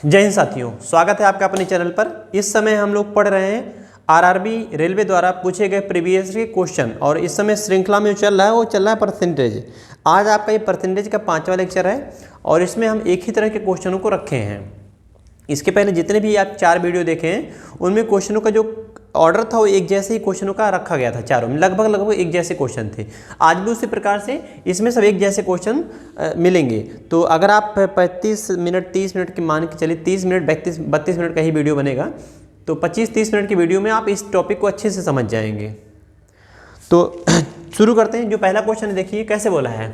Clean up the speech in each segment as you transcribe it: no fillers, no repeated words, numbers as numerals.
जय हिंद साथियों, स्वागत है आपका अपने चैनल पर। इस समय हम लोग पढ़ रहे हैं आरआरबी रेलवे द्वारा पूछे गए प्रीवियस के क्वेश्चन और इस समय श्रृंखला में चल रहा है वो चल रहा है परसेंटेज। आज आपका ये परसेंटेज का 5वां लेक्चर है और इसमें हम एक ही तरह के क्वेश्चनों को रखे हैं। इसके पहले जितने भी आप 4 वीडियो देखे हैं उनमें क्वेश्चनों का जो ऑर्डर था वो एक जैसे ही क्वेश्चनों का रखा गया था, चारों में लगभग एक जैसे क्वेश्चन थे। आज भी उसी प्रकार से इसमें सब एक जैसे क्वेश्चन मिलेंगे। तो अगर आप 35 मिनट 30 मिनट की मान के चलिए 30 मिनट 32 मिनट का ही वीडियो बनेगा, तो 25-30 मिनट की वीडियो में आप इस टॉपिक को अच्छे से समझ जाएंगे। तो शुरू करते हैं। जो पहला क्वेश्चन देखिए कैसे बोला है,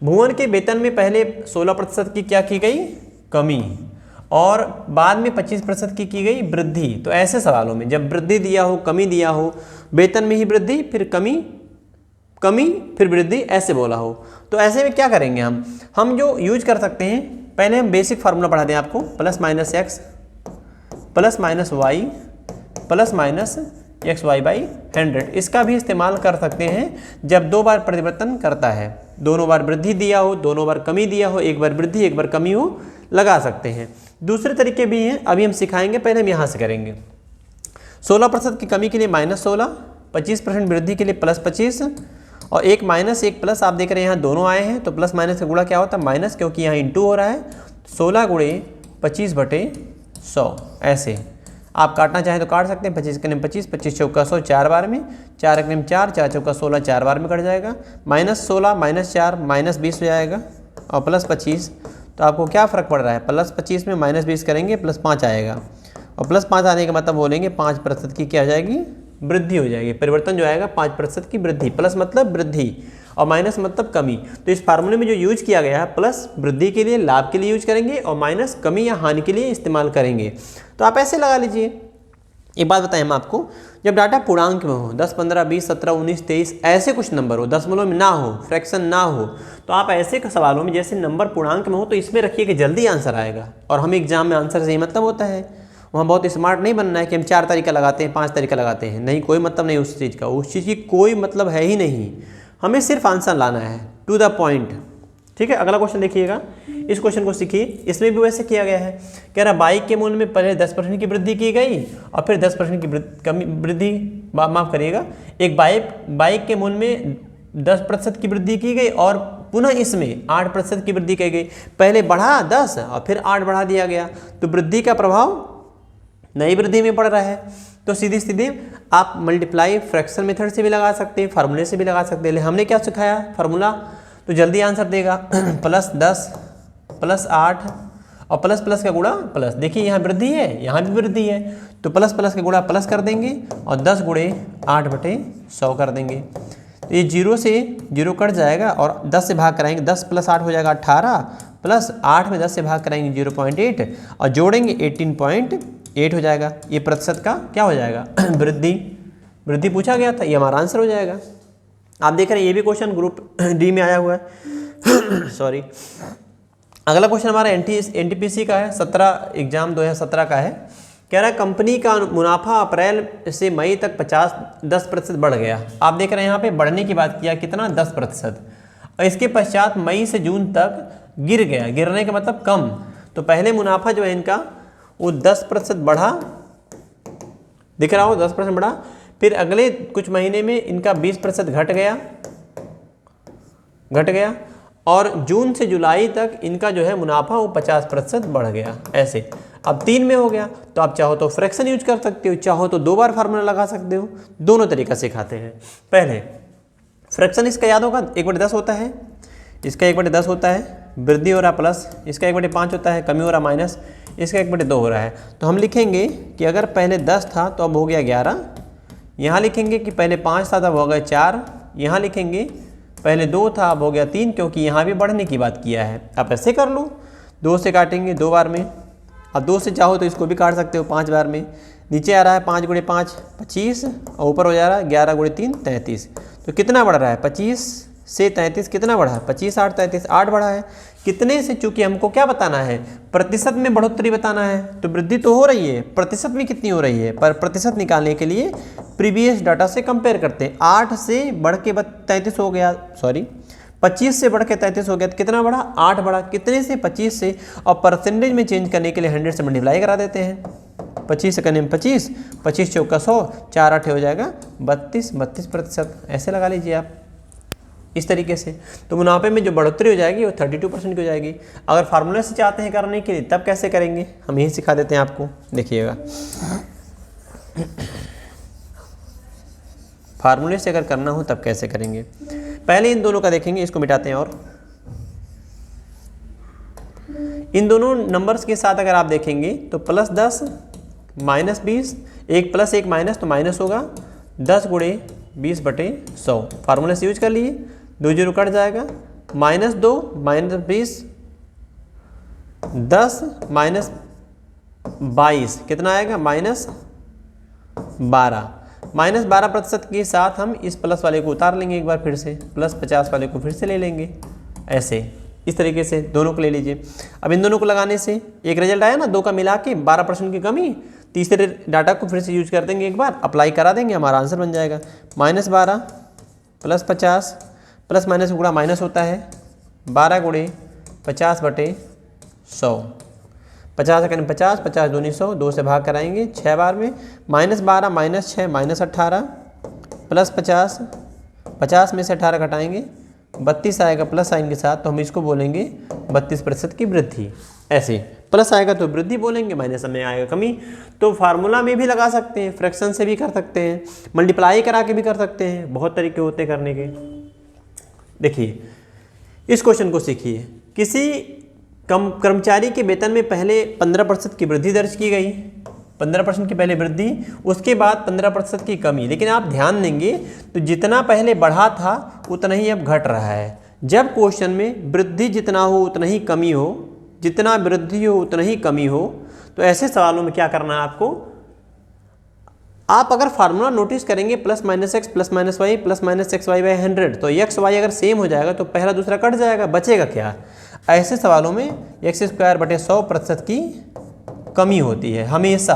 भुवन के वेतन में पहले 16% की क्या की गई, कमी, और बाद में 25% की गई वृद्धि। तो ऐसे सवालों में जब वृद्धि दिया हो, कमी दिया हो, वेतन में ही वृद्धि फिर कमी फिर वृद्धि ऐसे बोला हो, तो ऐसे में क्या करेंगे हम जो यूज कर सकते हैं, पहले हम बेसिक फार्मूला पढ़ा दें आपको, plus minus X plus minus Y plus minus X Y by 100। इसका भी इस्तेमाल कर सकते हैं जब दो बार परिवर्तन करता है, दोनों बार वृद्धि दिया हो, दोनों बार कमी दिया हो, एक बार वृद्धि एक बार कमी हो, लगा सकते हैं। दूसरे तरीके भी हैं, अभी हम सिखाएंगे, पहले हम यहाँ से करेंगे। 16% की कमी के लिए -16, 25% वृद्धि के लिए +25 और एक माइनस एक प्लस। आप देख रहे हैं यहाँ दोनों आए हैं तो प्लस माइनस का गुणा क्या होता है माइनस, क्योंकि यहाँ इंटू हो रहा है। 16 गुणे 25/100 ऐसे आप काटना चाहें तो काट सकते हैं। 25 के निम 25, 25 चौका 100 4 बार में, 4 के निम 4, 4 चौका 16 4 बार में कट जाएगा। -16 -4 -20 हो जाएगा और +25। तो आपको क्या फ़र्क पड़ रहा है, +25 में -20 करेंगे +5 आएगा और +5 आने का मतलब बोलेंगे 5% की क्या हो जाएगी, वृद्धि हो जाएगी। परिवर्तन जो आएगा 5% की वृद्धि, प्लस मतलब वृद्धि और माइनस मतलब कमी। तो इस फार्मूले में जो यूज किया गया है, प्लस वृद्धि के लिए लाभ के लिए यूज करेंगे और माइनस कमी या हानि के लिए इस्तेमाल करेंगे। तो आप ऐसे लगा लीजिए। एक बात बताएं हम आपको, जब डाटा पूर्णांक में हो, 10 15 20 17 19 23 ऐसे कुछ नंबर हो, दशमलव में ना हो, फ्रैक्शन ना हो, तो आप ऐसे सवालों में जैसे नंबर पूर्णांक में हो तो इसमें रखिए कि जल्दी आंसर आएगा। और हमें एग्जाम में आंसर से ही मतलब होता है, वहाँ बहुत स्मार्ट नहीं बनना है कि हम 4 तरीका लगाते हैं 5 तरीका लगाते हैं, नहीं, कोई मतलब नहीं उस चीज़ का, उस चीज़ की कोई मतलब है ही नहीं। हमें सिर्फ आंसर लाना है, टू द पॉइंट। ठीक है, अगला क्वेश्चन देखिएगा, इस क्वेश्चन को सीखिए। इसमें भी वैसे किया गया है, कह रहा बाइक के मूल्य में पहले 10% की वृद्धि की गई और फिर 10% की वृद्धि, माफ़ करिएगा, एक बाइक के मूल्य में 10% की वृद्धि की गई और पुनः इसमें 8% की वृद्धि की गई। पहले बढ़ा 10 और फिर 8 बढ़ा दिया गया, तो वृद्धि का प्रभाव नई वृद्धि में पड़ रहा है। तो सीधे सीधे आप मल्टीप्लाई फ्रैक्शन मेथड से भी लगा सकते हैं, फार्मूले से भी लगा सकते हैं। लेकिन हमने क्या सिखाया फार्मूला, तो जल्दी आंसर देगा। +10 +8 और प्लस प्लस का गुणा प्लस। देखिए यहाँ वृद्धि है, यहाँ भी वृद्धि है, तो प्लस प्लस का गुणा प्लस कर देंगे और 10 गुणे 8/100 कर देंगे। तो ये 0 से 0 कट जाएगा और 10 से भाग कराएंगे, 10 + 8 हो जाएगा 18 प्लस 8 में 10 से भाग कराएंगे 0.8 और जोड़ेंगे 18.8 हो जाएगा। ये प्रतिशत का क्या हो जाएगा, वृद्धि पूछा गया था, ये हमारा आंसर हो जाएगा। आप देख रहे हैं ये भी क्वेश्चन ग्रुप डी में आया हुआ है। सॉरी। अगला क्वेश्चन हमारा एनटीपीसी का है, 17 एग्जाम 2017 का है। कह रहा है कंपनी का मुनाफा अप्रैल से मई तक 10% बढ़ गया। आप देख रहे हैं यहाँ पे बढ़ने की बात किया, कितना, 10%, और इसके पश्चात मई से जून तक गिर गया। गिरने का मतलब कम। तो पहले मुनाफा जो है इनका वो 10% बढ़ा, दिख रहा हो 10% बढ़ा, फिर अगले कुछ महीने में इनका 20% घट गया और जून से जुलाई तक इनका जो है मुनाफा वो 50% बढ़ गया। ऐसे अब 3 में हो गया, तो आप चाहो तो फ्रैक्शन यूज कर सकते हो, चाहो तो 2 बार फार्मूला लगा सकते हो, दोनों तरीका सिखाते हैं। पहले फ्रैक्शन इसका याद होगा, 1/10 होता है, इसका 1/10 होता है, वृद्धि हो रहा प्लस, इसका 1/5 होता है, कमी हो रहा माइनस, इसका 1/2 हो रहा है। तो हम लिखेंगे कि अगर पहले 10 था तो अब हो गया 11, यहाँ लिखेंगे कि पहले 5 था तब हो गया 4, यहाँ लिखेंगे पहले 2 था अब हो गया 3, क्योंकि यहाँ भी बढ़ने की बात किया है। आप ऐसे कर लो, 2 से काटेंगे 2 बार में, अब 2 से चाहो तो इसको भी काट सकते हो 5 बार में। नीचे आ रहा है 5 गुणे 5 25 और ऊपर हो जा रहा है 11 गुणे 3 33। तो कितना बढ़ रहा है, 25 से 33 कितना बढ़ा है, 25 8 33 8 बढ़ा है। कितने से, चूंकि हमको क्या बताना है, प्रतिशत में बढ़ोतरी बताना है, तो वृद्धि तो हो रही है, प्रतिशत में कितनी हो रही है, पर प्रतिशत निकालने के लिए प्रीवियस डाटा से कंपेयर करते हैं। 8 से बढ़ के 33 हो गया, सॉरी 25 से बढ़ के 33 हो गया तो कितना बढ़ा, 8 बढ़ा। कितने से, 25 से। और परसेंटेज में चेंज करने के लिए 100 से मल्टीप्लाई करा देते हैं। 25 से करने में 25, 25 चौका 100, 4 8 हो जाएगा 32% ऐसे लगा लीजिए आप इस तरीके से। तो मुनाफे में जो बढ़ोतरी हो जाएगी वो 32% की हो जाएगी। अगर फार्मूले से चाहते हैं करने के लिए तब कैसे करेंगे, हम यही सिखा देते हैं आपको, देखिएगा। फार्मूले से अगर करना हो तब कैसे करेंगे, पहले इन दोनों का देखेंगे, इसको मिटाते हैं। और इन दोनों नंबर्स के साथ अगर आप देखेंगे तो +10 -20, एक प्लस एक माइनस तो माइनस होगा, 10 गुणे 20/100। फार्मूले से यूज कर लिए, 2 0 कट जाएगा, -2 -20, 10 -22 कितना आएगा, -12। -12% के साथ हम इस प्लस वाले को उतार लेंगे एक बार फिर से, +50 वाले को फिर से ले लेंगे, ऐसे इस तरीके से दोनों को ले लीजिए। अब इन दोनों को लगाने से एक रिजल्ट आया ना, 2 का मिला के 12% की कमी। तीसरे डाटा को फिर से यूज कर देंगे, एक बार अप्लाई करा देंगे, हमारा आंसर बन जाएगा -12 + 50, प्लस माइनस गुणा माइनस होता है, 12 गुणे 50/100। 50 सेकंड 50, 50 दूनी 100, 2 से भाग कराएंगे 6 बार में, -12 -6 -18 + 50, 50 में से 18 घटाएंगे 32 आएगा प्लस साइन के साथ, तो हम इसको बोलेंगे 32% की वृद्धि। ऐसे प्लस आएगा तो वृद्धि बोलेंगे, माइनस में आएगा कमी। तो फार्मूला में भी लगा सकते हैं, फ्रैक्शन से भी कर सकते हैं, मल्टीप्लाई करा के भी कर सकते हैं, बहुत तरीके होते हैं करने के। देखिए इस क्वेश्चन को सीखिए, किसी कर्मचारी के वेतन में पहले 15% की वृद्धि दर्ज की गई, 15% की पहले वृद्धि, उसके बाद 15% की कमी। लेकिन आप ध्यान देंगे तो जितना पहले बढ़ा था उतना ही अब घट रहा है। जब क्वेश्चन में वृद्धि जितना हो उतना ही कमी हो, जितना वृद्धि हो उतना ही कमी हो, तो ऐसे सवालों में क्या करना है आपको, आप अगर फार्मूला नोटिस करेंगे +-x +-y +-xy/100, तो x y अगर सेम हो जाएगा तो पहला दूसरा कट जाएगा, बचेगा क्या। ऐसे सवालों में x²/100% की कमी होती है हमेशा।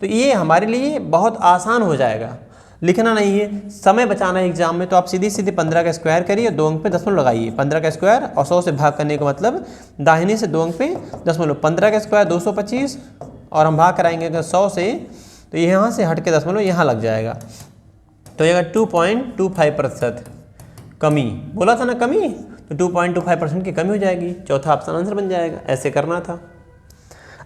तो ये हमारे लिए बहुत आसान हो जाएगा, लिखना नहीं है, समय बचाना है एग्जाम में। तो आप सीधी 15 का स्क्वायर करिए, 2 अंक पे दशमलव लगाइए, 15 का स्क्वायर और 100 से भाग करने का मतलब दाहिने से 2 अंक पे दशमलव, 15 का स्क्वायर 225 और हम भाग कराएंगे अगर 100 से, तो यहाँ से हट के दशमलव यहाँ लग जाएगा, तो ये 2.25% कमी बोला था ना, कमी, तो 2.25% की कमी हो जाएगी, चौथा ऑप्शन आंसर बन जाएगा। ऐसे करना था।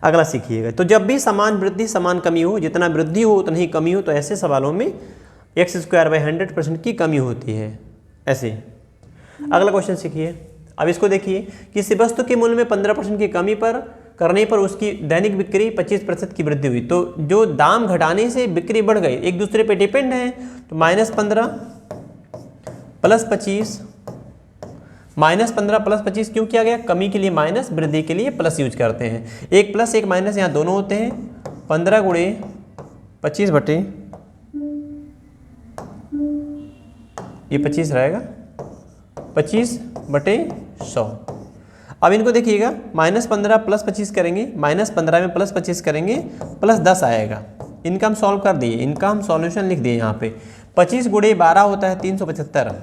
अगला सीखिएगा, तो जब भी समान वृद्धि समान कमी हो, जितना वृद्धि हो उतना ही कमी हो, तो ऐसे सवालों में x²/100% की कमी होती है। ऐसे अगला क्वेश्चन सीखिए। अब इसको देखिए, किसी वस्तु के मूल्य में 15% की कमी पर करने पर उसकी दैनिक बिक्री 25% की वृद्धि हुई। तो जो दाम घटाने से बिक्री बढ़ गई, एक दूसरे पे डिपेंड है, तो -15 + 25, -15 + 25 क्यों किया गया, कमी के लिए माइनस, वृद्धि के लिए प्लस यूज करते हैं। एक प्लस एक माइनस यहाँ दोनों होते हैं, 15 गुणे 25 बटे, ये 25 रहेगा, 25/100। अब इनको देखिएगा, -15 + 25 करेंगे, -15 में +25 करेंगे, +10 आएगा। इनका हम सॉल्व कर दिए, इनका हम सॉल्यूशन लिख दिए यहाँ पे। 25 गुणे 12 होता है 375,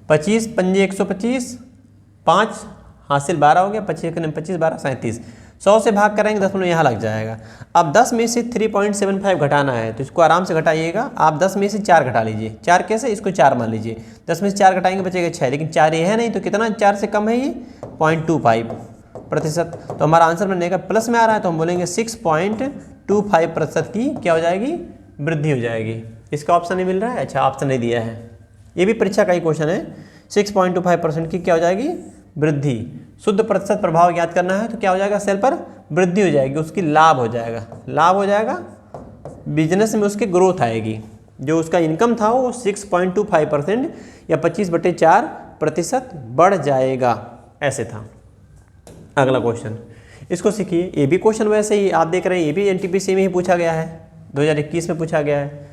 25 पंजे 125, 5 हासिल 12 हो गया, 25 25 12 37, 100 से भाग करेंगे दशमलव यहाँ लग जाएगा। अब 10 में से 3.75 घटाना है, तो इसको आराम से घटाइएगा। आप 10 में से 4 घटा लीजिए, 4 कैसे, इसको 4 मान लीजिए, 10 में से 4 घटाएंगे बचेगा 6, लेकिन 4 ये है नहीं, तो कितना 4 से कम है ये 0.25%। तो हमारा आंसर बनेगा, प्लस में आ रहा है तो हम बोलेंगे 6.25% की क्या हो जाएगी, वृद्धि हो जाएगी। इसका ऑप्शन नहीं मिल रहा है, अच्छा ऑप्शन नहीं दिया है, ये भी परीक्षा का ही क्वेश्चन है। 6.25% की क्या हो जाएगी, वृद्धि। शुद्ध प्रतिशत प्रभाव ज्ञात करना है, तो क्या हो जाएगा, सेल पर वृद्धि हो जाएगी, उसकी लाभ हो जाएगा, लाभ हो जाएगा, बिजनेस में उसकी ग्रोथ आएगी। जो उसका इनकम था वो 6.25% या 25/4% बढ़ जाएगा, ऐसे था। अगला क्वेश्चन, इसको सीखिए। ये भी क्वेश्चन वैसे ही आप देख रहे हैं, ये भी एनटीपीसी में ही पूछा गया है, 2021 में पूछा गया है।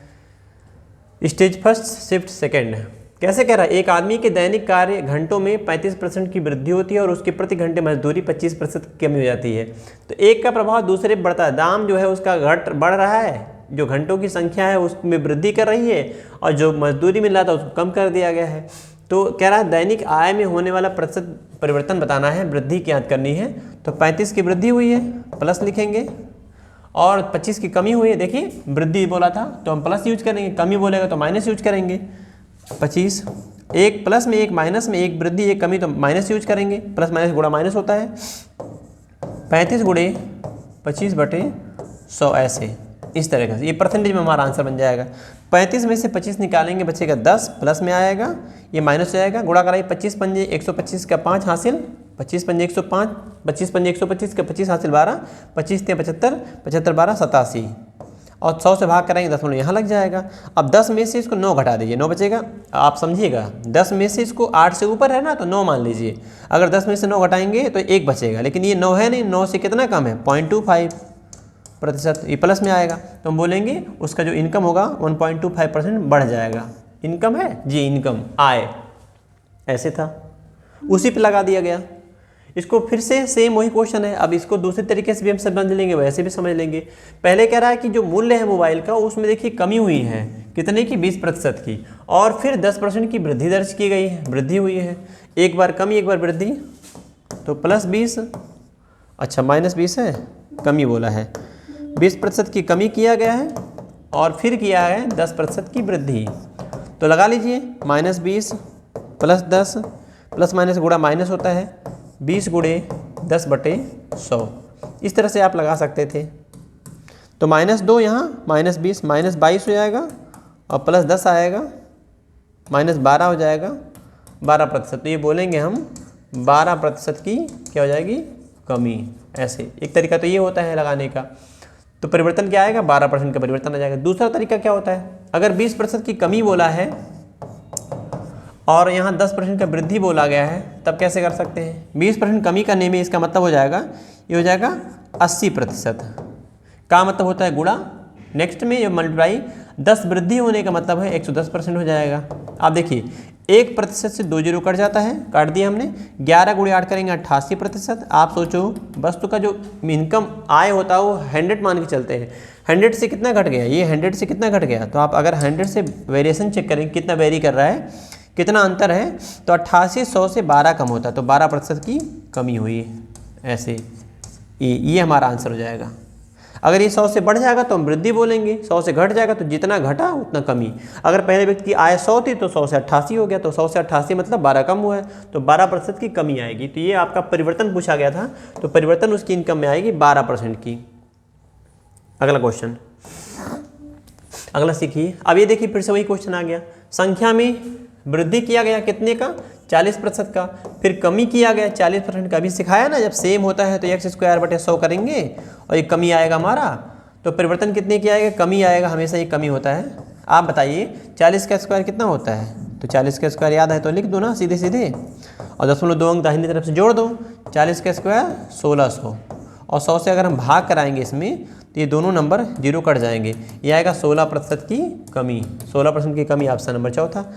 स्टेज फर्स्ट शिफ्ट सेकेंड कैसे कह रहा है, एक आदमी के दैनिक कार्य घंटों में 35% की वृद्धि होती है और उसकी प्रति घंटे मजदूरी 25% की कमी हो जाती है। तो एक का प्रभाव दूसरे पर बढ़ता है, दाम जो है उसका बढ़ रहा है, जो घंटों की संख्या है उसमें वृद्धि कर रही है, और जो मजदूरी मिल रहा था उसको कम कर दिया गया है। तो कह रहा है दैनिक आय में होने वाला प्रतिशत परिवर्तन बताना है, वृद्धि की याद करनी है। तो 35 की वृद्धि हुई है प्लस लिखेंगे, और 25 की कमी हुई है। देखिए वृद्धि बोला था तो हम प्लस यूज करेंगे, कमी बोलेगा तो माइनस यूज करेंगे। 25 एक प्लस में एक माइनस में, एक वृद्धि एक कमी तो माइनस यूज करेंगे, प्लस माइनस गुणा माइनस होता है। 35 गुणे 25/100 ऐसे इस तरह से ये परसेंटेज में हमारा आंसर बन जाएगा। 35 में से 25 निकालेंगे बचेगा 10, प्लस में आएगा ये माइनस हो जाएगा, गुणा कराइए 25 पंजे 125 का 5 हासिल, 25 पंजे 105, 25 पंजे 125 का 25 हासिल 12, 25 से 75, 75 12 87, और 100 से भाग कराएंगे 10 यहाँ लग जाएगा। अब 10 में से इसको 9 घटा दीजिए, 9 बचेगा। आप समझिएगा 10 में से इसको 8 से ऊपर है ना तो 9 मान लीजिए, अगर 10 में से 9 घटाएंगे तो 1 बचेगा, लेकिन ये 9 है नहीं, 9 से कितना कम है 0.25%, ये प्लस में आएगा तो हम बोलेंगे उसका जो इनकम होगा 1.25% बढ़ जाएगा। इनकम है जी, इनकम आय ऐसे था, उसी पे लगा दिया गया। इसको फिर से सेम वही क्वेश्चन है, अब इसको दूसरे तरीके से भी हम समझ लेंगे, वैसे भी समझ लेंगे। पहले कह रहा है कि जो मूल्य है मोबाइल का उसमें देखिए कमी हुई है, कितने की 20% की, और फिर 10% की वृद्धि दर्ज की गई है, वृद्धि हुई है, एक बार कमी एक बार वृद्धि, तो +20, अच्छा -20 है, कमी बोला है, 20% की कमी किया गया है और फिर किया है 10% की वृद्धि। तो लगा लीजिए -20 + 10 प्लस माइनस गुणा माइनस होता है, 20 गुणे 10/100, इस तरह से आप लगा सकते थे। तो -2 यहाँ -20 -22 हो जाएगा और +10 आएगा, -12 हो जाएगा, 12%। तो ये बोलेंगे हम 12% की क्या हो जाएगी कमी। ऐसे एक तरीका तो ये होता है लगाने का। तो परिवर्तन क्या आएगा 12% का परिवर्तन आ जाएगा। दूसरा तरीका क्या होता है, अगर 20% की कमी बोला है और यहाँ 10% का वृद्धि बोला गया है तब कैसे कर सकते हैं। 20% कमी करने में इसका मतलब हो जाएगा, ये हो जाएगा 80% का मतलब होता है गुणा, नेक्स्ट में ये मल्टीप्लाई, 10 वृद्धि होने का मतलब है 110% हो जाएगा। आप देखिए 1% से 2 जीरो कट जाता है, काट दिया हमने, 11 गुणे 8 करेंगे 88%। आप सोचो वस्तु का जो इनकम आय होता है वो 100 मान के चलते हैं, 100 से कितना घट गया, ये 100 से कितना घट गया। तो आप अगर 100 से वेरिएशन चेक करेंगे कितना वेरी कर रहा है, कितना अंतर है, तो 88 100 से 12 कम होता है, तो 12% की कमी हुई है। ऐसे ये हमारा आंसर हो जाएगा। अगर ये 100 से बढ़ जाएगा तो हम वृद्धि बोलेंगे, 100 से घट जाएगा तो जितना घटा उतना कमी। अगर पहले व्यक्ति की आय 100 थी तो 100 से 88 हो गया, तो 100 से 88 मतलब 12 कम हुआ है, तो 12% की कमी आएगी। तो ये आपका परिवर्तन पूछा गया था, तो परिवर्तन उसकी इनकम में आएगी 12% की। अगला क्वेश्चन, अगला सीखिए। अब ये देखिए फिर से वही क्वेश्चन आ गया, संख्या में वृद्धि किया गया कितने का 40% का, फिर कमी किया गया 40% का। अभी सिखाया ना, जब सेम होता है तो x²/100 करेंगे और ये कमी आएगा हमारा, तो परिवर्तन कितने की आएगा, कमी आएगा, हमेशा ये कमी होता है। आप बताइए 40 का स्क्वायर कितना होता है, तो 40 का स्क्वायर याद है तो लिख दो ना सीधे सीधे, और 0.2 अंक दाहिनी तरफ से जोड़ दो, 40 का स्क्वायर 1600, और 100 से अगर हम भाग कराएंगे इसमें तो ये दोनों नंबर जीरो कट जाएंगे, ये आएगा 16% की कमी। 16% की कमी ऑप्शन नंबर चौथा।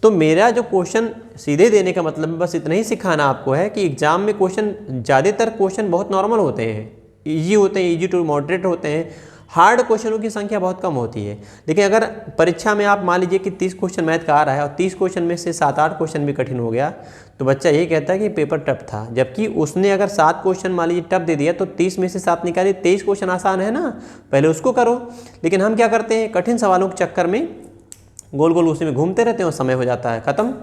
तो मेरा जो क्वेश्चन सीधे देने का मतलब बस इतना ही सिखाना आपको है कि एग्जाम में क्वेश्चन, ज़्यादातर क्वेश्चन बहुत नॉर्मल होते हैं, इजी होते हैं, इजी टू मॉडरेट होते हैं, हार्ड क्वेश्चनों की संख्या बहुत कम होती है। लेकिन अगर परीक्षा में आप मान लीजिए कि 30 क्वेश्चन मैथ का आ रहा है और 30 क्वेश्चन में से 7-8 क्वेश्चन भी कठिन हो गया, तो बच्चा यही कहता है कि पेपर टफ था, जबकि उसने अगर 7 क्वेश्चन मान लीजिए टफ दे दिया तो 30 में से 7 निकालिए, 23 क्वेश्चन आसान है ना, पहले उसको करो। लेकिन हम क्या करते हैं, कठिन सवालों के चक्कर में गोल गोल उसी में घूमते रहते हैं और समय हो जाता है ख़त्म।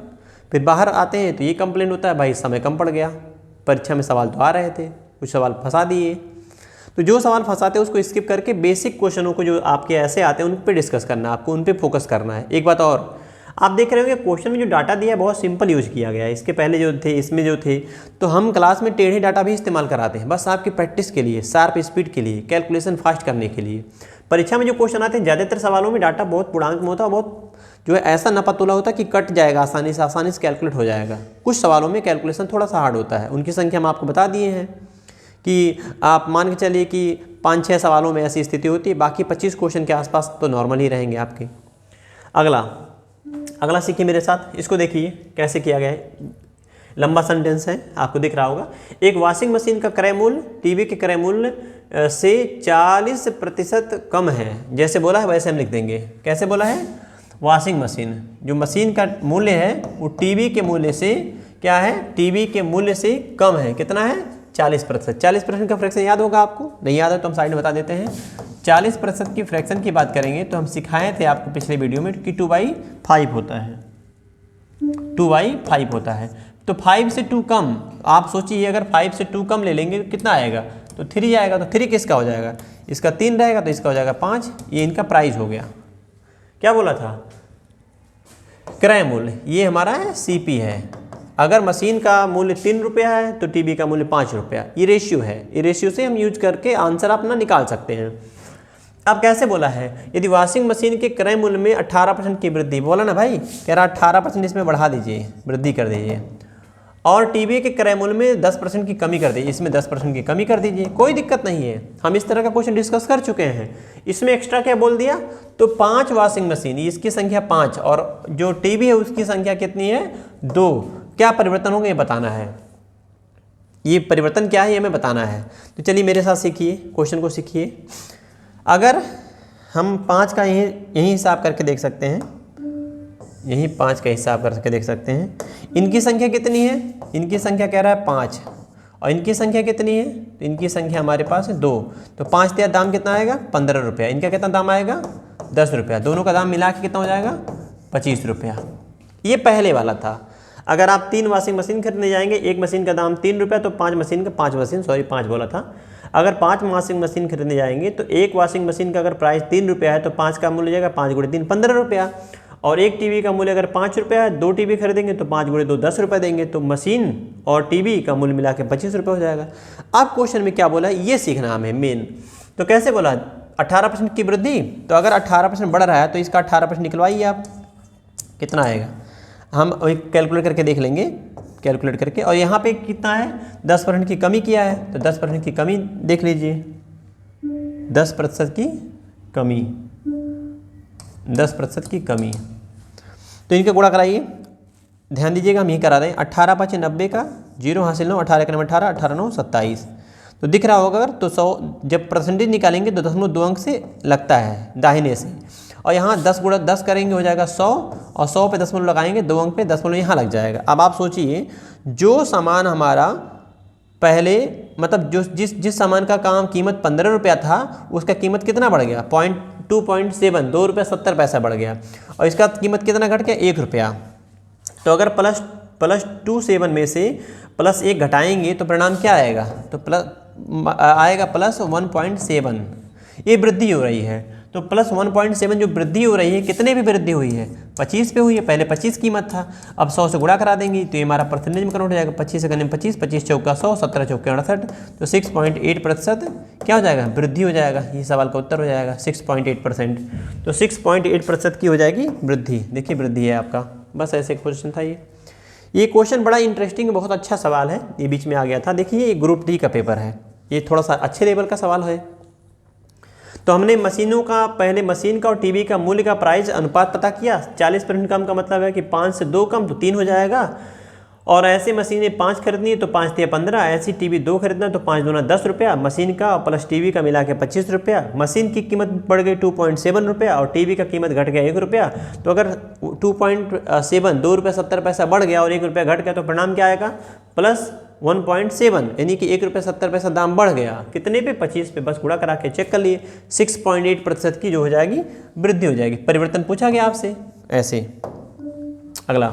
फिर बाहर आते हैं तो ये कंप्लेंट होता है, भाई समय कम पड़ गया, परीक्षा में सवाल तो आ रहे थे, कुछ सवाल फंसा दिए। तो जो सवाल फंसाते हैं उसको स्किप करके बेसिक क्वेश्चनों को जो आपके ऐसे आते हैं उन पे डिस्कस करना है, आपको उन पे फोकस करना है। एक बात और, आप देख रहे होंगे क्वेश्चन में जो डाटा दिया है बहुत सिंपल यूज किया गया है। इसके पहले जो थे, इसमें जो थे, तो हम क्लास में टेढ़े डाटा भी इस्तेमाल कराते हैं, बस आपकी प्रैक्टिस के लिए, शार्प स्पीड के लिए, कैलकुलेशन फास्ट करने के लिए। परीक्षा में जो क्वेश्चन आते हैं ज़्यादातर सवालों में डाटा बहुत पूर्णांक में होता है, बहुत जो है ऐसा न पतोला होता है कि कट जाएगा आसानी से कैलकुलेट हो जाएगा। कुछ सवालों में कैलकुलेशन थोड़ा सा हार्ड होता है, उनकी संख्या हम आपको बता दिए हैं कि आप मान के चलिए कि 5-6 सवालों में ऐसी स्थिति होती है, बाकी 25 क्वेश्चन के आसपास तो नॉर्मल ही रहेंगे आपके। अगला सीखिए मेरे साथ, इसको देखिए कैसे किया गया है। लंबा सेंटेंस है, आपको दिख रहा होगा। एक वॉशिंग मशीन का क्रय मूल्य टीवी के क्रय मूल्य से 40% कम है, जैसे बोला है वैसे हम लिख देंगे। कैसे बोला है, वॉशिंग मशीन, जो मशीन का मूल्य है वो टीवी के मूल्य से क्या है, टीवी के मूल्य से कम है, कितना है 40%। 40% का फ्रैक्शन याद होगा आपको, नहीं याद है तो हम साइड में बता देते हैं। 40% की फ्रैक्शन की बात करेंगे तो हम सिखाए थे आपको पिछले वीडियो में कि 2/5 होता है, 2/5 होता है। तो 5 से 2 कम, आप सोचिए अगर 5 से 2 कम ले लेंगे तो कितना आएगा, तो 3 आएगा। तो 3 किसका हो जाएगा, इसका 3 रहेगा तो इसका हो जाएगा 5। ये इनका प्राइस हो गया। क्या बोला था, क्रय मूल्य, ये हमारा है सीपी है। अगर मशीन का मूल्य 3 रुपया है तो टीवी का मूल्य 5 रुपया, ये रेशियो है। ये रेशियो से हम यूज करके आंसर अपना निकाल सकते हैं। अब कैसे बोला है, यदि वॉशिंग मशीन के क्रय मूल्य में 18% की वृद्धि, बोला ना भाई, कह रहा 18% इसमें बढ़ा दीजिए, वृद्धि कर दीजिए, और टीवी के क्रय मूल्य में 10% की कमी कर दीजिए, इसमें 10% की कमी कर दीजिए, कोई दिक्कत नहीं है। हम इस तरह का क्वेश्चन डिस्कस कर चुके हैं। इसमें एक्स्ट्रा क्या बोल दिया, तो 5 वॉशिंग मशीन, इसकी संख्या 5 और जो टीवी है उसकी संख्या कितनी है 2, क्या परिवर्तन होंगे ये बताना है। ये परिवर्तन क्या है ये हमें बताना है। तो चलिए मेरे साथ सीखिए, क्वेश्चन को सीखिए। अगर हम 5 का यही हिसाब करके देख सकते हैं, यही 5 का हिसाब करके देख सकते हैं। इनकी संख्या कितनी है, इनकी संख्या कह रहा है 5 और इनकी संख्या कितनी है, तो इनकी संख्या हमारे पास है 2। तो 5 दिया दाम कितना आएगा 15 रुपया, इनका कितना दाम आएगा 10 रुपया, दोनों का दाम मिला के कितना हो जाएगा 25 रुपया। ये पहले वाला था। अगर आप 3 वॉशिंग मशीन खरीदने जाएंगे, एक मशीन का दाम 3 रुपया, तो 5 बोला था। अगर 5 वॉशिंग मशीन खरीदने जाएंगे तो एक वॉशिंग मशीन का अगर प्राइस 3 रुपया है तो 5 का मूल्य जाएगा 5 × 3 15 रुपया, और एक टीवी का मूल्य अगर 5 रुपया है, 2 टीवी खरीदेंगे तो 5 × 2 10 रुपये देंगे, तो मशीन और टीवी का मूल्य मिला के 25 रुपये हो जाएगा। अब क्वेश्चन में क्या बोला है ये सीखना हमें मेन। तो कैसे बोला 18% की वृद्धि, तो अगर 18% बढ़ रहा है तो इसका 18% निकलवाइए आप, कितना आएगा, हम कैलकुलेट करके देख लेंगे, कैलकुलेट करके। और यहाँ पे कितना है 10% की कमी किया है, तो 10% की कमी देख लीजिए, 10% की कमी, 10% की कमी। तो इनका गुणा कराइए, ध्यान दीजिएगा हम यही करा रहे हैं। 18 × 5 90 का, 0 हासिल 9, 18 × 9 18, 18 9 27। तो दिख रहा होगा अगर, तो 100 जब परसेंटेज निकालेंगे तो 0.2 अंक से लगता है दाहिने से, और यहाँ 10 × 10 करेंगे हो जाएगा 100, और 100 पे 10 लगाएंगे 2 अंक पे 10 यहाँ लग जाएगा। अब आप सोचिए जो सामान हमारा पहले मतलब जिस सामान का काम कीमत 15 रुपया था उसका कीमत कितना बढ़ गया 2.7, 2 रुपया 70 पैसा बढ़ गया, और इसका कीमत कितना घट गया 1 रुपया। तो अगर +27 में से +1 घटाएंगे तो परिणाम क्या आएगा, तो आएगा +1.7। ये वृद्धि हो रही है, तो +1.7 जो वृद्धि हो रही है, कितने पे वृद्धि हुई है 25 पे हुई है। पहले 25 कीमत था, अब 100 से गुणा करा देंगे तो ये हमारा परसेंटेज में कन्वर्ट हो जाएगा। 25 से करने में 25, 25 चौका 100, 17 चौके 68, तो 6.8% क्या हो जाएगा, वृद्धि हो जाएगा। ये सवाल का उत्तर हो जाएगा 6.8%। तो 6.8% की हो जाएगी वृद्धि। देखिए वृद्धि है आपका, बस ऐसे क्वेश्चन था ये क्वेश्चन बड़ा इंटरेस्टिंग, बहुत अच्छा सवाल है, ये बीच में आ गया था। देखिए ये ग्रुप डी का पेपर है, ये थोड़ा सा अच्छे लेवल का सवाल है। तो हमने मशीनों का, पहले मशीन का और टीवी का मूल्य का प्राइस अनुपात पता किया। 40% कम का मतलब है कि 5 से 2 कम तो 3 हो जाएगा, और ऐसे मशीनें 5 खरीदनी है तो 5 × 15, ऐसी टीवी 2 खरीदना तो 5 × 2 10 रुपया, मशीन का प्लस टीवी का मिला के 25 रुपया। मशीन की कीमत बढ़ गई 2.7 रुपया और टीवी का कीमत घट गया 1 रुपया। तो अगर 2.7 2 रुपया 70 पैसा बढ़ गया और 1 रुपया घट गया तो परिणाम क्या आएगा +1.7, यानी कि 1 रुपया 70 पैसा दाम बढ़ गया। कितने पे 25 पे, बस गुणा करा के चेक कर लिए। 6.8% की जो हो जाएगी वृद्धि हो जाएगी। परिवर्तन पूछा गया आपसे ऐसे। अगला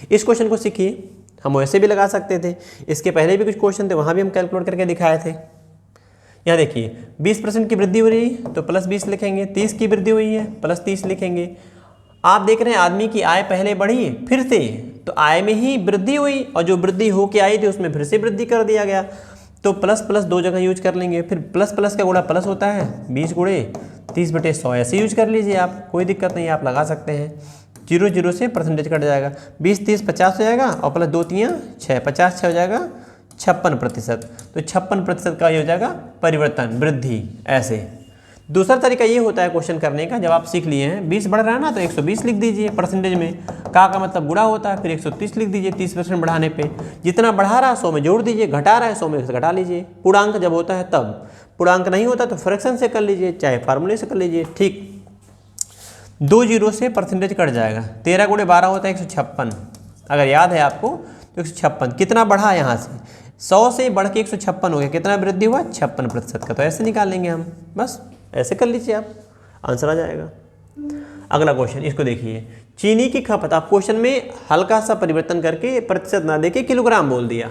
इस क्वेश्चन को सीखिए, हम वैसे भी लगा सकते थे, इसके पहले भी कुछ क्वेश्चन थे वहाँ भी हम कैलकुलेट करके दिखाए थे। यहाँ देखिए 20% की वृद्धि हो रही है तो +20 लिखेंगे, 30 की वृद्धि हुई है +30 लिखेंगे। आप देख रहे हैं आदमी की आय पहले बढ़ी फिर से, तो आय में ही वृद्धि हुई और जो वृद्धि होके आई थी उसमें फिर से वृद्धि कर दिया गया, तो ++ 2 जगह यूज कर लेंगे। फिर ++ का गुणा प्लस होता है, 20 × 30/100 ऐसे यूज कर लीजिए आप, कोई दिक्कत नहीं, आप लगा सकते हैं। 0 0 से परसेंटेज कट जाएगा, 20 30 50 हो जाएगा, और प्लस 2 3 6, 50 6 हो जाएगा 56%। तो 56% का ये हो जाएगा परिवर्तन, वृद्धि। ऐसे दूसरा तरीका ये होता है क्वेश्चन करने का, जब आप सीख लिए हैं 20 बढ़ रहा है ना तो 120 लिख दीजिए परसेंटेज में, का मतलब गुणा होता है, फिर 130 लिख दीजिए 30% बढ़ाने पे। जितना बढ़ा रहा है 100 में जोड़ दीजिए, घटा रहा है 100 में से घटा लीजिए। पूर्णांक जब होता है तब, पूर्णांक नहीं होता तो फ्रैक्शन से कर लीजिए, चाहे फार्मूले से कर लीजिए, ठीक। 2 जीरो से परसेंटेज कट जाएगा। 13 गुणे 12 होता है 156, अगर याद है आपको तो 156 कितना बढ़ा यहाँ से 100 से बढ़ के 156 हो गया, कितना वृद्धि हुआ 56% का। तो ऐसे निकाल लेंगे हम, बस ऐसे कर लीजिए आप, आंसर आ जाएगा। अगला क्वेश्चन, इसको देखिए, चीनी की खपत, आप क्वेश्चन में हल्का सा परिवर्तन करके प्रतिशत ना देके किलोग्राम बोल दिया।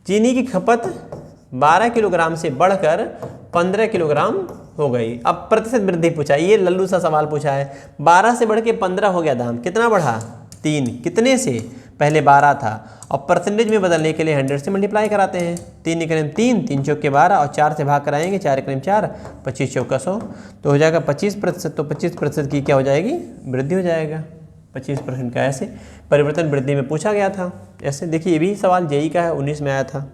चीनी की खपत 12 किलोग्राम से बढ़कर 15 किलोग्राम हो गई। अब प्रतिशत वृद्धि पूछा, ये लल्लू सा सवाल पूछा है। 12 से बढ़ के 15 हो गया दाम, कितना बढ़ा 3, कितने से, पहले 12 था, और परसेंटेज में बदलने के लिए 100 से मल्टीप्लाई कराते हैं। 3 निकले 3, 3 चौके 12 और 4 से भाग कराएंगे, 4 निकले 4, 25 चौका 100, तो हो जाएगा 25%। तो 25% की क्या हो जाएगी, वृद्धि हो जाएगा 25% का। ऐसे परिवर्तन वृद्धि में पूछा गया था। ऐसे देखिए, ये भी सवाल जेईई का है, 19 में आया था।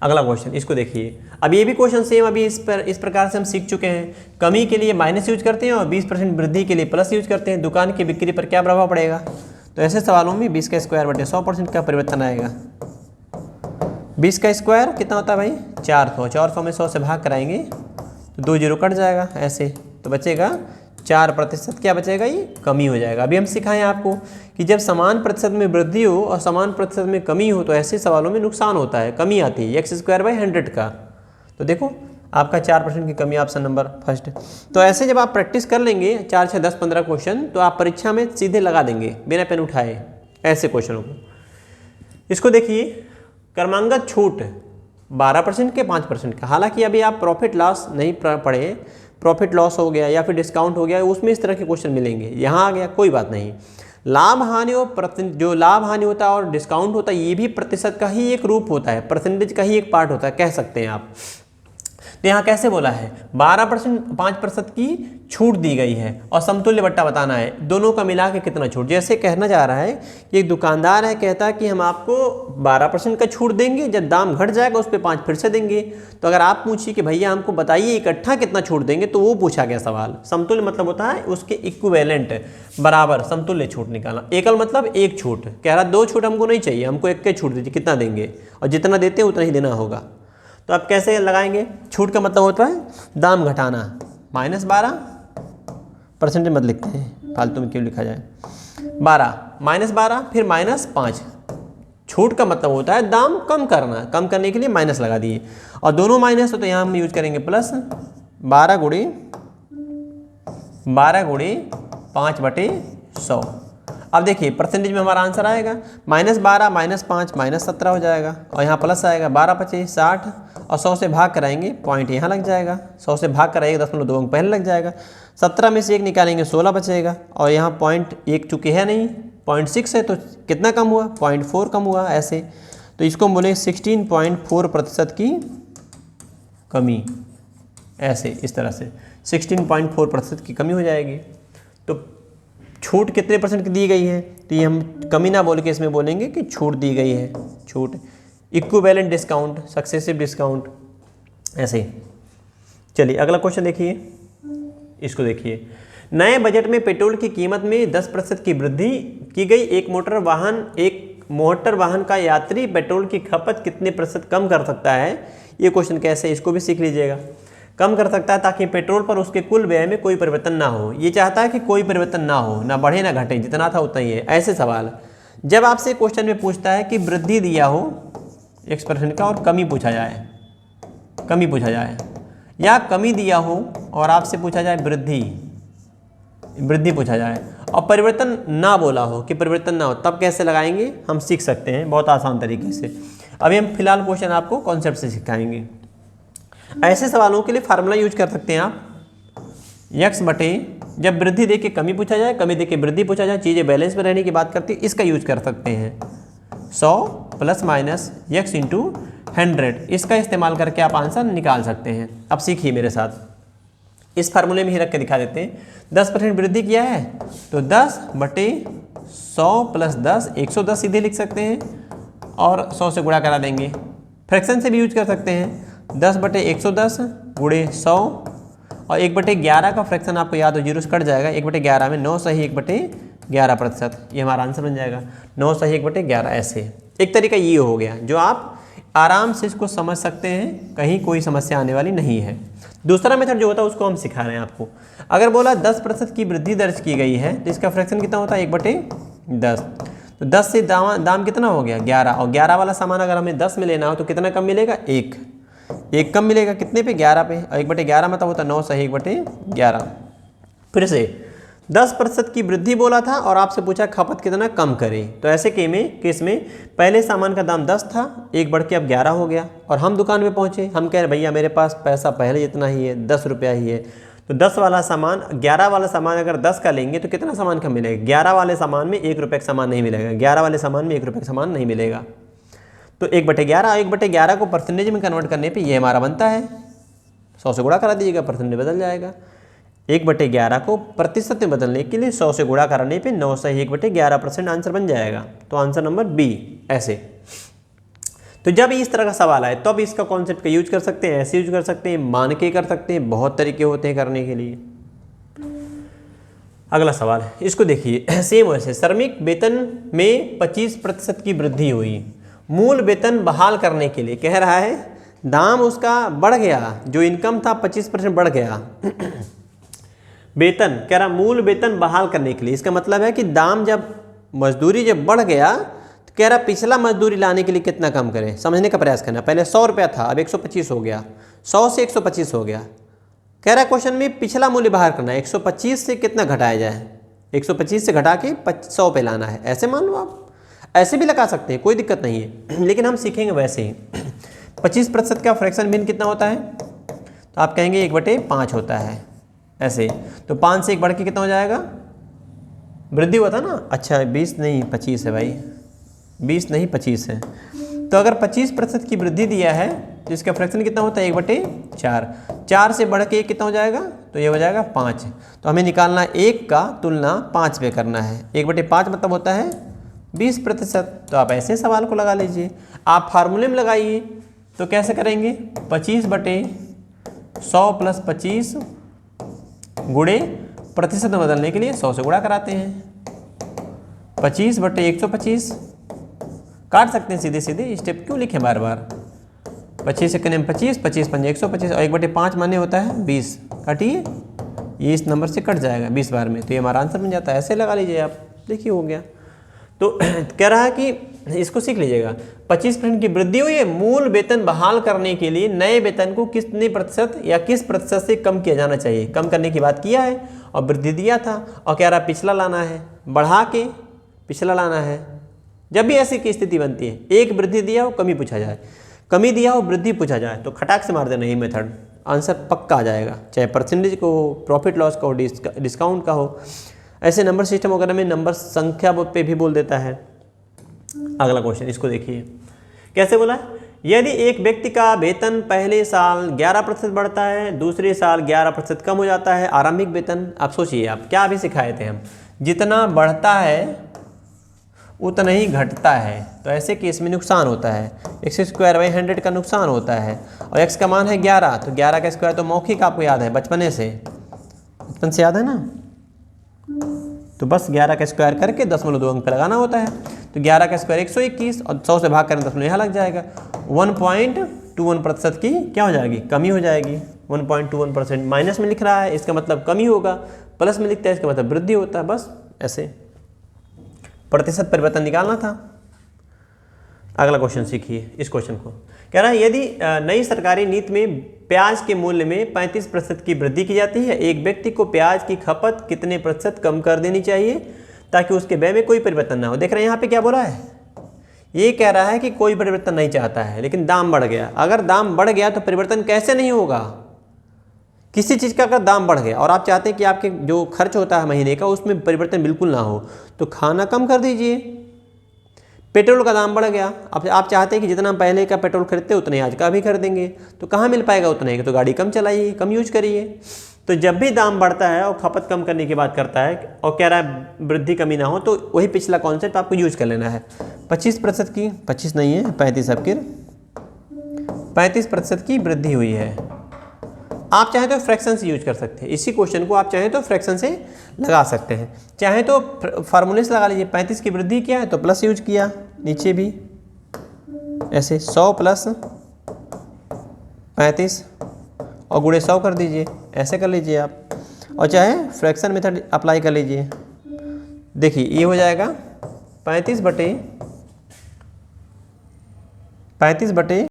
अगला क्वेश्चन, इसको देखिए, अब ये भी क्वेश्चन सेम, अभी इस प्रकार से हम सीख चुके हैं। कमी के लिए माइनस यूज करते हैं और 20% वृद्धि के लिए प्लस यूज करते हैं। दुकान की बिक्री पर क्या प्रभाव पड़ेगा, तो ऐसे सवालों में 20 का स्क्वायर बटे 100% का परिवर्तन आएगा। 20 का स्क्वायर कितना होता है भाई 400, 400 में 100 से भाग कराएंगे तो 2 जीरो कट जाएगा ऐसे, तो बचेगा 4%। क्या बचेगा, ये कमी हो जाएगा। अभी हम सिखाएं आपको कि जब समान प्रतिशत में वृद्धि हो और समान प्रतिशत में कमी हो तो ऐसे सवालों में नुकसान होता है, कमी आती है x²/100 का। तो देखो आपका 4% की कमी, ऑप्शन नंबर फर्स्ट। तो ऐसे जब आप प्रैक्टिस कर लेंगे 4, 6, 10, 15 क्वेश्चन, तो आप परीक्षा में सीधे लगा देंगे बिना पेन उठाए ऐसे क्वेश्चनों को। इसको देखिए, क्रमांगत छूट 12% के 5% का। हालांकि अभी आप प्रॉफिट लॉस नहीं पढ़े, प्रॉफिट लॉस हो गया या फिर डिस्काउंट हो गया, उसमें इस तरह के क्वेश्चन मिलेंगे। यहाँ आ गया कोई बात नहीं। लाभ हानि और जो लाभ हानि होता है और डिस्काउंट होता है, ये भी प्रतिशत का ही एक रूप होता है, परसेंटेज का ही एक पार्ट होता है, कह सकते हैं आप। तो यहाँ कैसे बोला है, 12% 5% की छूट दी गई है और समतुल्य बट्टा बताना है, दोनों का मिला के कितना छूट। जैसे कहना जा रहा है कि एक दुकानदार है, कहता है कि हम आपको 12% का छूट देंगे, जब दाम घट जाएगा उस पर 5 फिर से देंगे। तो अगर आप पूछिए कि भैया हमको बताइए इकट्ठा कितना छूट देंगे, तो वो पूछा गया सवाल। समतुल्य मतलब होता है उसके इक्विवेलेंट, बराबर समतुल्य छूट निकालना। एकल मतलब एक छूट, कह रहा 2 छूट हमको नहीं चाहिए, हमको एक के छूट दीजिए, कितना देंगे, और जितना देते हैं उतना ही देना होगा। तो आप कैसे लगाएंगे, छूट का मतलब होता है दाम घटाना। -12% मत लिखते हैं, फालतू में क्यों लिखा जाए। 12 -12 फिर -5, छूट का मतलब होता है दाम कम करना, कम करने के लिए माइनस लगा दिए, और दोनों माइनस हो तो यहाँ हम यूज करेंगे प्लस। 12 गुणे 5/100। अब देखिए परसेंटेज में हमारा आंसर आएगा -12 -5 -17 हो जाएगा, और यहाँ प्लस आएगा 12 25 60, और 100 से भाग कराएंगे, पॉइंट यहाँ लग जाएगा। 100 से भाग कराएंगे 0.2 अंक पहले लग जाएगा। 17 में से 1 निकालेंगे 16 बचेगा, और यहाँ पॉइंट 1 चूँकि है नहीं, 0.6 है, तो कितना कम हुआ 0.4 कम हुआ ऐसे। तो इसको हम बोले 16.4% की कमी, ऐसे इस तरह से 16.4% की कमी हो जाएगी। तो छूट कितने % की दी गई है, तो ये हम कमी ना बोल के इसमें बोलेंगे कि छूट दी गई है, छूट। इक्विवेलेंट डिस्काउंट, सक्सेसिव डिस्काउंट, ऐसे। चलिए अगला क्वेश्चन देखिए, इसको देखिए, नए बजट में पेट्रोल की कीमत में 10% की वृद्धि की गई। एक मोटर वाहन का यात्री पेट्रोल की खपत कितने % कम कर सकता है। ये क्वेश्चन कैसे, इसको भी सीख लीजिएगा। कम कर सकता है ताकि पेट्रोल पर उसके कुल व्यय में कोई परिवर्तन ना हो। ये चाहता है कि कोई परिवर्तन ना हो, ना बढ़े ना घटे, जितना था उतना ही है। ऐसे सवाल जब आपसे क्वेश्चन में पूछता है कि वृद्धि दिया हो x% का और कमी पूछा जाए, या कमी दिया हो और आपसे पूछा जाए वृद्धि पूछा जाए, और परिवर्तन ना बोला हो कि परिवर्तन ना हो, तब कैसे लगाएंगे हम सीख सकते हैं बहुत आसान तरीके से। अभी हम फिलहाल क्वेश्चन आपको कॉन्सेप्ट से सिखाएंगे। ऐसे सवालों के लिए फार्मूला यूज कर सकते हैं आप, x बटे, जब वृद्धि दे के कमी पूछा जाए, कमी दे के वृद्धि पूछा जाए, चीज़ें बैलेंस में रहने की बात करती है, इसका यूज कर सकते हैं। 100 ± x × 100, इसका इस्तेमाल करके आप आंसर निकाल सकते हैं। अब सीखिए मेरे साथ, इस फार्मूले में ही रख के दिखा देते हैं। 10% वृद्धि किया है तो 10/100 + 10 110 सीधे लिख सकते हैं, और 100 से गुणा करा देंगे। फ्रैक्शन से भी यूज कर सकते हैं, 10/110 × 100, और 1/11 का फ्रैक्शन आपको याद हो, जीरो से कट जाएगा। 1/11 में 9 सही 1/11%, ये हमारा आंसर बन जाएगा। 9 सही 1/11, ऐसे एक तरीका ये हो गया जो आप आराम से इसको समझ सकते हैं, कहीं कोई समस्या आने वाली नहीं है। दूसरा मेथड जो होता है उसको हम सिखा रहे हैं आपको। अगर बोला 10% की वृद्धि दर्ज की गई है तो इसका फ्रैक्शन कितना होता है 1/10। तो 10 से दाम कितना हो गया 11, और 11 वाला सामान अगर हमें 10 में लेना हो तो कितना कम मिलेगा 1 कम मिलेगा कितने पे 11 पे, और 1/11 मतलब होता है 9 सही 1/11। फिर से 10% की वृद्धि बोला था और आपसे पूछा खपत कितना कम करे, तो ऐसे केस में पहले सामान का दाम 10 था, 1 बढ़ के अब 11 हो गया, और हम दुकान पे पहुंचे, हम कह रहे भैया मेरे पास पैसा पहले जितना ही है 10 रुपया ही है, तो 10 वाला सामान 11 वाला सामान अगर 10 का लेंगे तो कितना सामान कम मिलेगा, 11 वाले सामान में 1 रुपये का सामान नहीं मिलेगा, 11 वाले सामान में 1 रुपये का सामान नहीं मिलेगा। तो 1/11, 1/11 को परसेंटेज में कन्वर्ट करने पे ये हमारा बनता है 100 से गुणा करा दीजिएगा, परसेंटेज बदल जाएगा। 1/11 को प्रतिशत में बदलने के लिए 100 से गुणा कराने पे 9 से 1/11% आंसर बन जाएगा। तो आंसर नंबर बी ऐसे। तो जब इस तरह का सवाल आए तब इसका कॉन्सेप्ट का यूज कर सकते हैं, ऐसे यूज कर सकते हैं, मान के कर सकते हैं, बहुत तरीके होते हैं करने के लिए। अगला सवाल है, इसको देखिए सेम वैसे, श्रमिक वेतन में 25% की वृद्धि हुई, मूल वेतन बहाल करने के लिए कह रहा है दाम उसका बढ़ गया, जो इनकम था 25% बढ़ गया वेतन कह रहा मूल वेतन बहाल करने के लिए, इसका मतलब है कि दाम जब मजदूरी जब बढ़ गया तो कह रहा पिछला मजदूरी लाने के लिए कितना कम करें, समझने का प्रयास करना। पहले 100 रुपया था अब 125 हो गया, 100 से 125 हो गया, कह रहा क्वेश्चन में पिछला मूल्य बाहर करना है, 125 से कितना घटाया जाए, 125 से घटा के 100 पे लाना है, ऐसे मान लो आप, ऐसे भी लगा सकते हैं कोई दिक्कत नहीं है, लेकिन हम सीखेंगे वैसे ही। 25% का फ्रैक्शन भिन्न कितना होता है, तो आप कहेंगे 1/5 होता है ऐसे, तो 5 से 1 बढ़ के कितना हो जाएगा, वृद्धि हुआ था ना, अच्छा 20 नहीं 25 है भाई, 20 नहीं 25 है। तो अगर 25% की वृद्धि दिया है तो इसका फ्रैक्शन कितना होता है 1/4, 4 से बढ़ के कितना हो जाएगा, तो ये हो जाएगा 5। तो हमें निकालना 1 का तुलना 5 पे करना है, 1/5 मतलब होता है 20%। तो आप ऐसे सवाल को लगा लीजिए, आप फार्मूले में लगाइए तो कैसे करेंगे, 25/100 + 25 गुणे प्रतिशत में बदलने के लिए 100 से गुणा कराते हैं, 25/125 काट सकते हैं सीधे सीधे, स्टेप क्यों लिखें बार बार, 25 से कने 25, 25 पंजे 125, और 1/5 माने होता है 20, काटिए ये इस नंबर से कट जाएगा 20 बार में, तो ये हमारा आंसर बन जाता है। ऐसे लगा लीजिए आप, देखिए हो गया। तो कह रहा है कि इसको सीख लीजिएगा, 25% की वृद्धि हुई है, मूल वेतन बहाल करने के लिए नए वेतन को कितने प्रतिशत या किस प्रतिशत से कम किया जाना चाहिए, कम करने की बात किया है और वृद्धि दिया था, और कह रहा पिछला लाना है, बढ़ा के पिछला लाना है। जब भी ऐसी की स्थिति बनती है, एक वृद्धि दिया हो कमी पूछा जाए, कमी दिया हो वृद्धि पूछा जाए, तो खटाक से मार देना ये मेथड, आंसर पक्का आ जाएगा, चाहे परसेंटेज को हो, प्रॉफिट लॉस का हो, डिस्काउंट का हो। ऐसे नंबर सिस्टम वगैरह में नंबर संख्या पे भी बोल देता है। अगला क्वेश्चन, इसको देखिए कैसे बोला, यदि एक व्यक्ति का वेतन पहले साल 11% बढ़ता है, दूसरे साल 11% कम हो जाता है, आरंभिक वेतन, आप सोचिए आप क्या अभी सिखाए थे हम, जितना बढ़ता है उतना ही घटता है, तो ऐसे केस में नुकसान होता है, x²/100 का नुकसान होता है, और x का मान है 11, तो 11 का स्क्वायर तो मौखिक आपको याद है बचपन से याद है ना, तो बस 11 का स्क्वायर करके 0.2 अंक पे लगाना होता है, तो 11 का स्क्वायर 121 और 100 से भाग करें 0.5 यहाँ लग जाएगा, 1.21% की क्या हो जाएगी, कमी हो जाएगी, 1.21% माइनस में लिख रहा है इसका मतलब कमी होगा, प्लस में लिखता है इसका मतलब वृद्धि होता है, बस ऐसे प्रतिशत परिवर्तन निकालना था। अगला क्वेश्चन सीखिए इस क्वेश्चन को, कह रहा है यदि नई सरकारी नीति में प्याज के मूल्य में 35% की वृद्धि की जाती है, एक व्यक्ति को प्याज की खपत कितने प्रतिशत कम कर देनी चाहिए ताकि उसके व्यय में कोई परिवर्तन ना हो। देख रहे हैं यहाँ पे क्या बोला है, ये कह रहा है कि कोई परिवर्तन नहीं चाहता है लेकिन दाम बढ़ गया। अगर दाम बढ़ गया तो परिवर्तन कैसे नहीं होगा, किसी चीज़ का अगर दाम बढ़ गया और आप चाहते हैं कि आपके जो खर्च होता है महीने का उसमें परिवर्तन बिल्कुल ना हो, तो खाना कम कर दीजिए। पेट्रोल का दाम बढ़ गया, अब आप चाहते हैं कि जितना पहले का पेट्रोल खरीदते उतने आज का भी खरीदेंगे, तो कहाँ मिल पाएगा उतने का, तो गाड़ी कम चलाइए, कम यूज करिए। तो जब भी दाम बढ़ता है और खपत कम करने की बात करता है और कह रहा है वृद्धि कमी ना हो, तो वही पिछला कॉन्सेप्ट आपको यूज कर लेना है। 25% की, 25 नहीं है 35, आपके 35% की वृद्धि हुई है। आप चाहें तो फ्रैक्शन से यूज कर सकते हैं इसी क्वेश्चन को, आप चाहें तो फ्रैक्शन से लगा सकते हैं, चाहें तो फार्मूले से लगा लीजिए। 35 की वृद्धि किया है तो प्लस यूज किया, नीचे भी ऐसे 100 + 35 और गुणे 100 कर दीजिए, ऐसे कर लीजिए आप, और चाहे फ्रैक्शन मेथड अप्लाई कर लीजिए। देखिए ये हो जाएगा 35 बटे